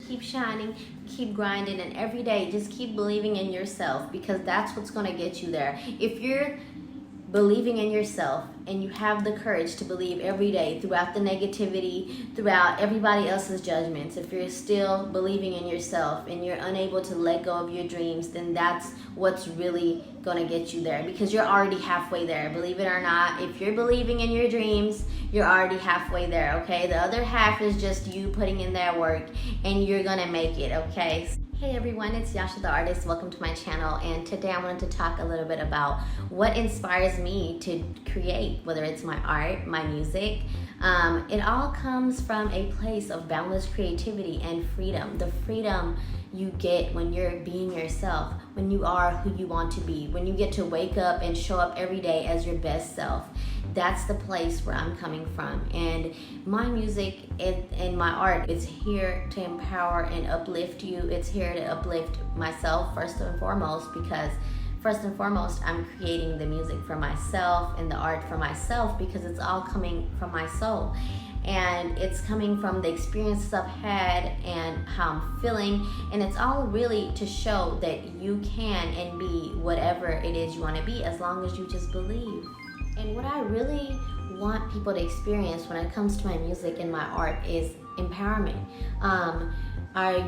keep shining, keep grinding, and every day just keep believing in yourself, because that's what's going to get you there. If you're believing in yourself and you have the courage to believe every day throughout the negativity, throughout everybody else's judgments, if you're still believing in yourself and you're unable to let go of your dreams, then that's what's really gonna get you there, because you're already halfway there. Believe it or not, if you're believing in your dreams, you're already halfway there, okay? The other half is just you putting in that work, and you're gonna make it, okay? Hey everyone, it's Yasha the Artist. Welcome to my channel, and today I wanted to talk a little bit about what inspires me to create, whether it's my art, my music. It all comes from a place of boundless creativity and freedom. The freedom you get when you're being yourself, when you are who you want to be, when you get to wake up and show up every day as your best self. That's the place where I'm coming from. And my music and my art is here to empower and uplift you. It's here to uplift myself first and foremost, because first and foremost, I'm creating the music for myself and the art for myself, because it's all coming from my soul. And it's coming from the experiences I've had and how I'm feeling. And it's all really to show that you can and be whatever it is you want to be, as long as you just believe. And what I really want people to experience when it comes to my music and my art is empowerment.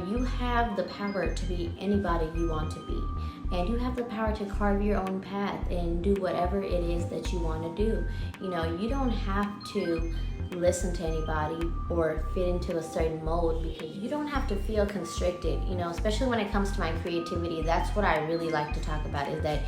You have the power to be anybody you want to be. And you have the power to carve your own path and do whatever it is that you want to do. You know, you don't have to listen to anybody or fit into a certain mold, because you don't have to feel constricted, you know, especially when it comes to my creativity. That's what I really like to talk about, is that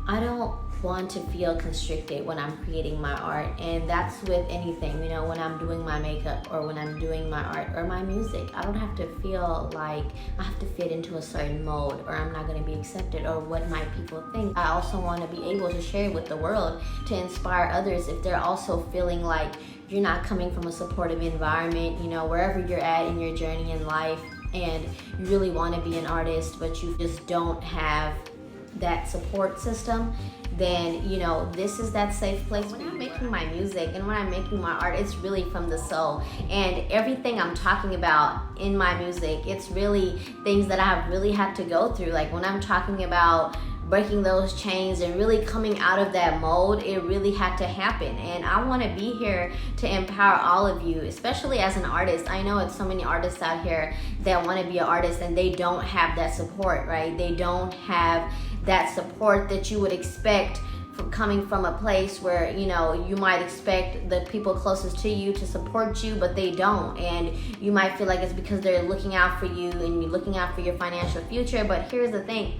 I don't want to feel constricted when I'm creating my art. And that's with anything, you know, when I'm doing my makeup or when I'm doing my art or my music. I don't have to feel like I have to fit into a certain mold, or I'm not going to be accepted, or what might people think. I also want to be able to share it with the world to inspire others if they're also feeling like you're not coming from a supportive environment, you know, wherever you're at in your journey in life, and you really want to be an artist but you just don't have that support system, then, you know, this is that safe place. When I'm making my music and when I'm making my art, it's really from the soul. And everything I'm talking about in my music, it's really things that I've really had to go through. Like when I'm talking about breaking those chains and really coming out of that mold, it really had to happen. And I want to be here to empower all of you, especially as an artist. I know it's so many artists out here that want to be an artist and they don't have that support, right? They don't have that support that you would expect from coming from a place where, you know, you might expect the people closest to you to support you, but they don't. And you might feel like it's because they're looking out for you and you're looking out for your financial future. But here's the thing.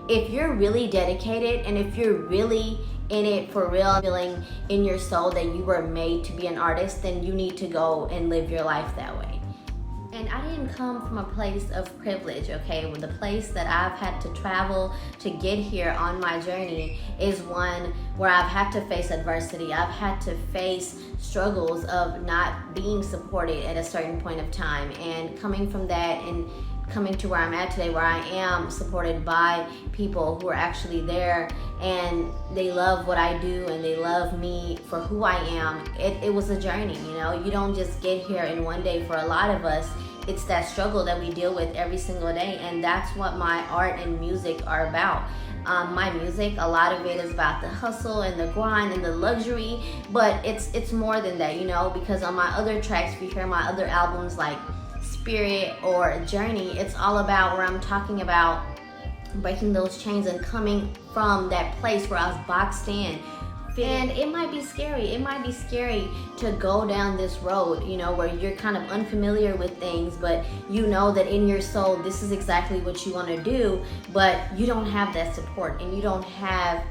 If you're really dedicated and if you're really in it for real, feeling in your soul that you were made to be an artist, then you need to go and live your life that way. And I didn't come from a place of privilege, okay? Well, the place that I've had to travel to get here on my journey is one where I've had to face adversity. I've had to face struggles of not being supported at a certain point of time. And coming from that and coming to where I'm at today, where I am supported by people who are actually there and they love what I do and they love me for who I am. It was a journey, you know. You don't just get here in one day. For a lot of us, it's that struggle that we deal with every single day, and that's what my art and music are about. My music, a lot of it is about the hustle and the grind and the luxury, but it's more than that, you know, because on my other tracks, if you hear my other albums like Spirit or Journey, it's all about where I'm talking about breaking those chains and coming from that place where I was boxed in. And it might be scary. It might be scary to go down this road, you know, where you're kind of unfamiliar with things, but you know that in your soul, this is exactly what you want to do, but you don't have that support and you don't have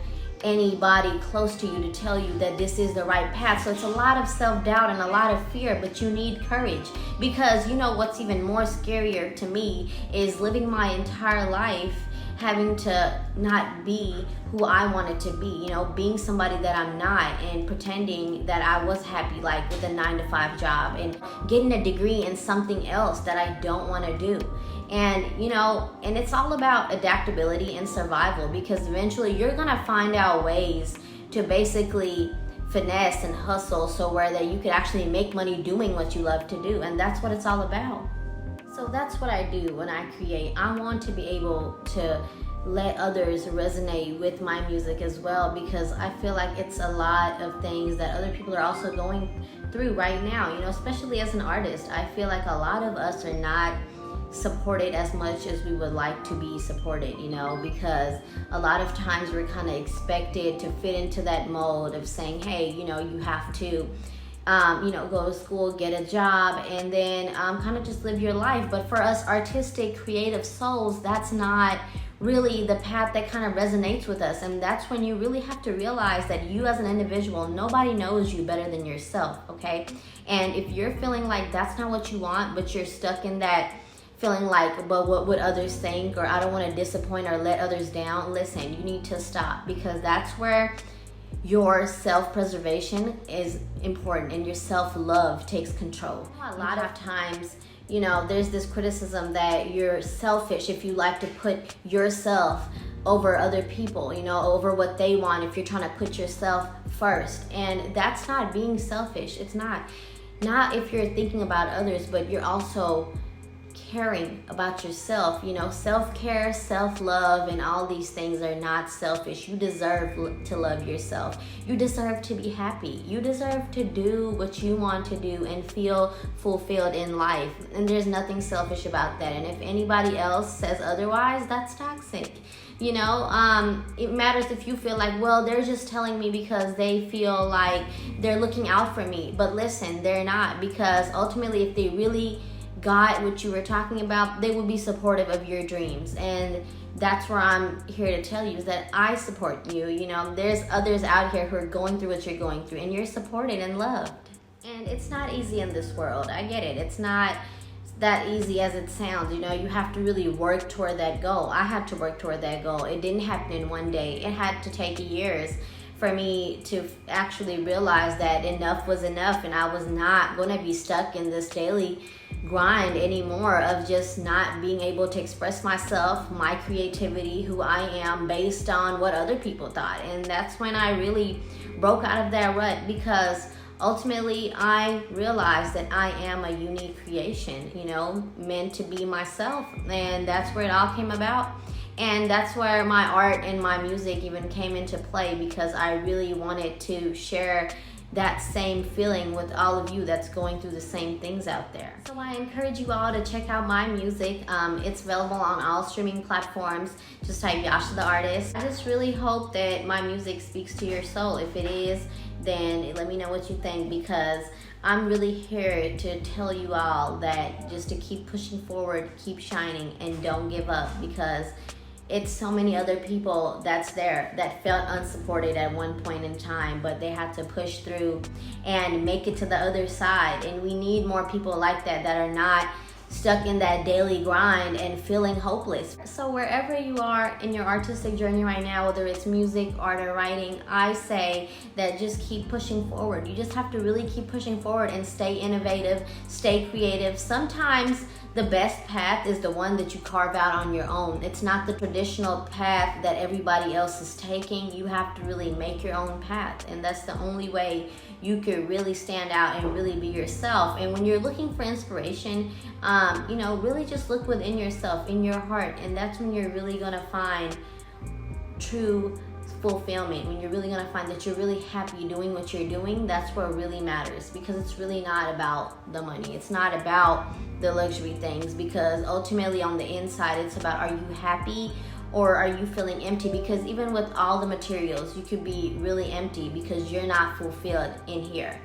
anybody close to you to tell you that this is the right path. So it's a lot of self-doubt and a lot of fear, but you need courage, because you know what's even more scarier to me is living my entire life having to not be who I wanted to be, you know, being somebody that I'm not and pretending that I was happy, like with a 9-to-5 job, and getting a degree in something else that I don't want to do. And, you know, and it's all about adaptability and survival, because eventually you're going to find out ways to basically finesse and hustle so where that you could actually make money doing what you love to do. And that's what it's all about. So that's what I do when I create. I want to be able to let others resonate with my music as well, because I feel like it's a lot of things that other people are also going through right now, you know, especially as an artist. I feel like a lot of us are not supported as much as we would like to be supported, you know, because a lot of times we're kind of expected to fit into that mold of saying, hey, you know, you have to you know, go to school, get a job, and then kind of just live your life. But for us artistic, creative souls, that's not really the path that kind of resonates with us. And that's when you really have to realize that you as an individual, nobody knows you better than yourself, okay? And if you're feeling like that's not what you want, but you're stuck in that feeling like, but what would others think, or I don't want to disappoint or let others down, listen, you need to stop, because that's where your self-preservation is important and your self-love takes control. A lot of times, you know, there's this criticism that you're selfish if you like to put yourself over other people, you know, over what they want, if you're trying to put yourself first. And that's not being selfish. It's not if you're thinking about others, but you're also caring about yourself. You know, self-care, self-love, and all these things are not selfish. You deserve to love yourself. You deserve to be happy. You deserve to do what you want to do and feel fulfilled in life. And there's nothing selfish about that. And if anybody else says otherwise, that's toxic. You know, it matters if you feel like, well, they're just telling me because they feel like they're looking out for me. But listen, they're not, because ultimately if they really got what you were talking about, they will be supportive of your dreams. And that's where I'm here to tell you, is that I support you. You know, there's others out here who are going through what you're going through, and you're supported and loved. And it's not easy in this world. I get it. It's not that easy as it sounds. You know, you have to really work toward that goal. I had to work toward that goal. It didn't happen in one day. It had to take years for me to actually realize that enough was enough, and I was not going to be stuck in this daily grind anymore of just not being able to express myself, my creativity, who I am, based on what other people thought. And that's when I really broke out of that rut, because ultimately I realized that I am a unique creation, you know, meant to be myself. And that's where it all came about. And that's where my art and my music even came into play, because I really wanted to share that same feeling with all of you that's going through the same things out there. So I encourage you all to check out my music. It's available on all streaming platforms. Just type Yasha the Artist. I just really hope that my music speaks to your soul. If it is, then let me know what you think, because I'm really here to tell you all that just to keep pushing forward, keep shining, and don't give up, because it's so many other people that's there that felt unsupported at one point in time, but they had to push through and make it to the other side. And we need more people like that, that are not stuck in that daily grind and feeling hopeless. So wherever you are in your artistic journey right now, whether it's music, art, or writing, I say that just keep pushing forward. You just have to really keep pushing forward and stay innovative, stay creative. Sometimes the best path is the one that you carve out on your own. It's not the traditional path that everybody else is taking. You have to really make your own path, and that's the only way you could really stand out and really be yourself. And when you're looking for inspiration, you know, really just look within yourself, in your heart, and that's when you're really gonna find true fulfillment. When you're really gonna find that you're really happy doing what you're doing, that's what really matters, because it's really not about the money. It's not about the luxury things, because ultimately on the inside, it's about, are you happy or are you feeling empty? Because even with all the materials, you could be really empty because you're not fulfilled in here.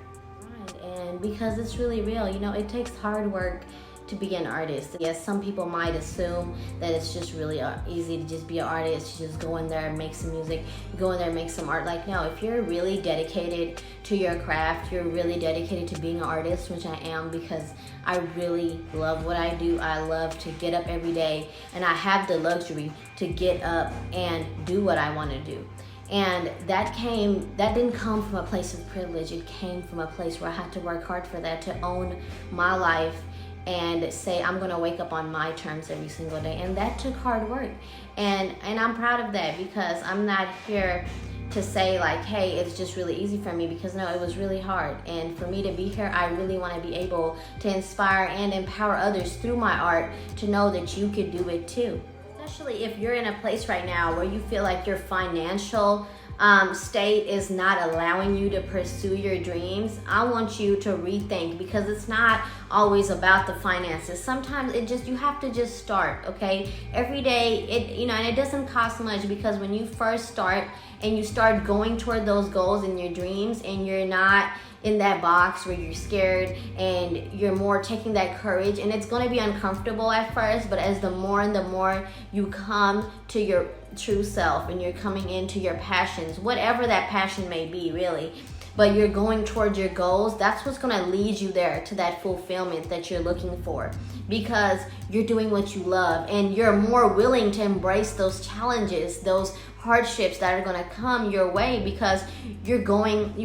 And because it's really real, you know, it takes hard work to be an artist. Yes, some people might assume that it's just really easy to just be an artist. You just go in there and make some music, you go in there and make some art. Like, no, if you're really dedicated to your craft, you're really dedicated to being an artist, which I am, because I really love what I do. I love to get up every day, and I have the luxury to get up and do what I want to do. And that didn't come from a place of privilege. It came from a place where I had to work hard for that, to own my life and say, I'm gonna wake up on my terms every single day. And that took hard work. And I'm proud of that, because I'm not here to say like, hey, it's just really easy for me, because no, it was really hard. And for me to be here, I really want to be able to inspire and empower others through my art to know that you could do it too. Especially if you're in a place right now where you feel like your financial state is not allowing you to pursue your dreams, I want you to rethink, because it's not always about the finances. Sometimes you have to just start, okay? Every day, and it doesn't cost much, because when you first start and you start going toward those goals and your dreams, and you're not in that box where you're scared, and you're more taking that courage, and it's going to be uncomfortable at first, but as the more and the more you come to your true self, and you're coming into your passions, whatever that passion may be, really, but you're going towards your goals, that's what's going to lead you there to that fulfillment that you're looking for, because you're doing what you love, and you're more willing to embrace those challenges, those hardships that are going to come your way, because you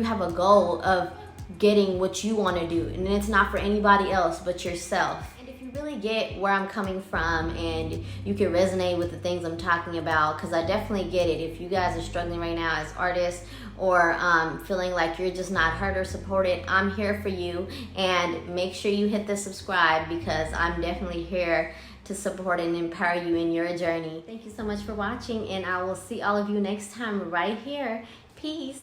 have a goal of getting what you want to do, and it's not for anybody else but yourself. And if you really get where I'm coming from, and you can resonate with the things I'm talking about, because I definitely get it. If you guys are struggling right now as artists, or feeling like you're just not heard or supported, I'm here for you. And make sure you hit the subscribe, because I'm definitely here to support and empower you in your journey. Thank you so much for watching, and I will see all of you next time right here. Peace.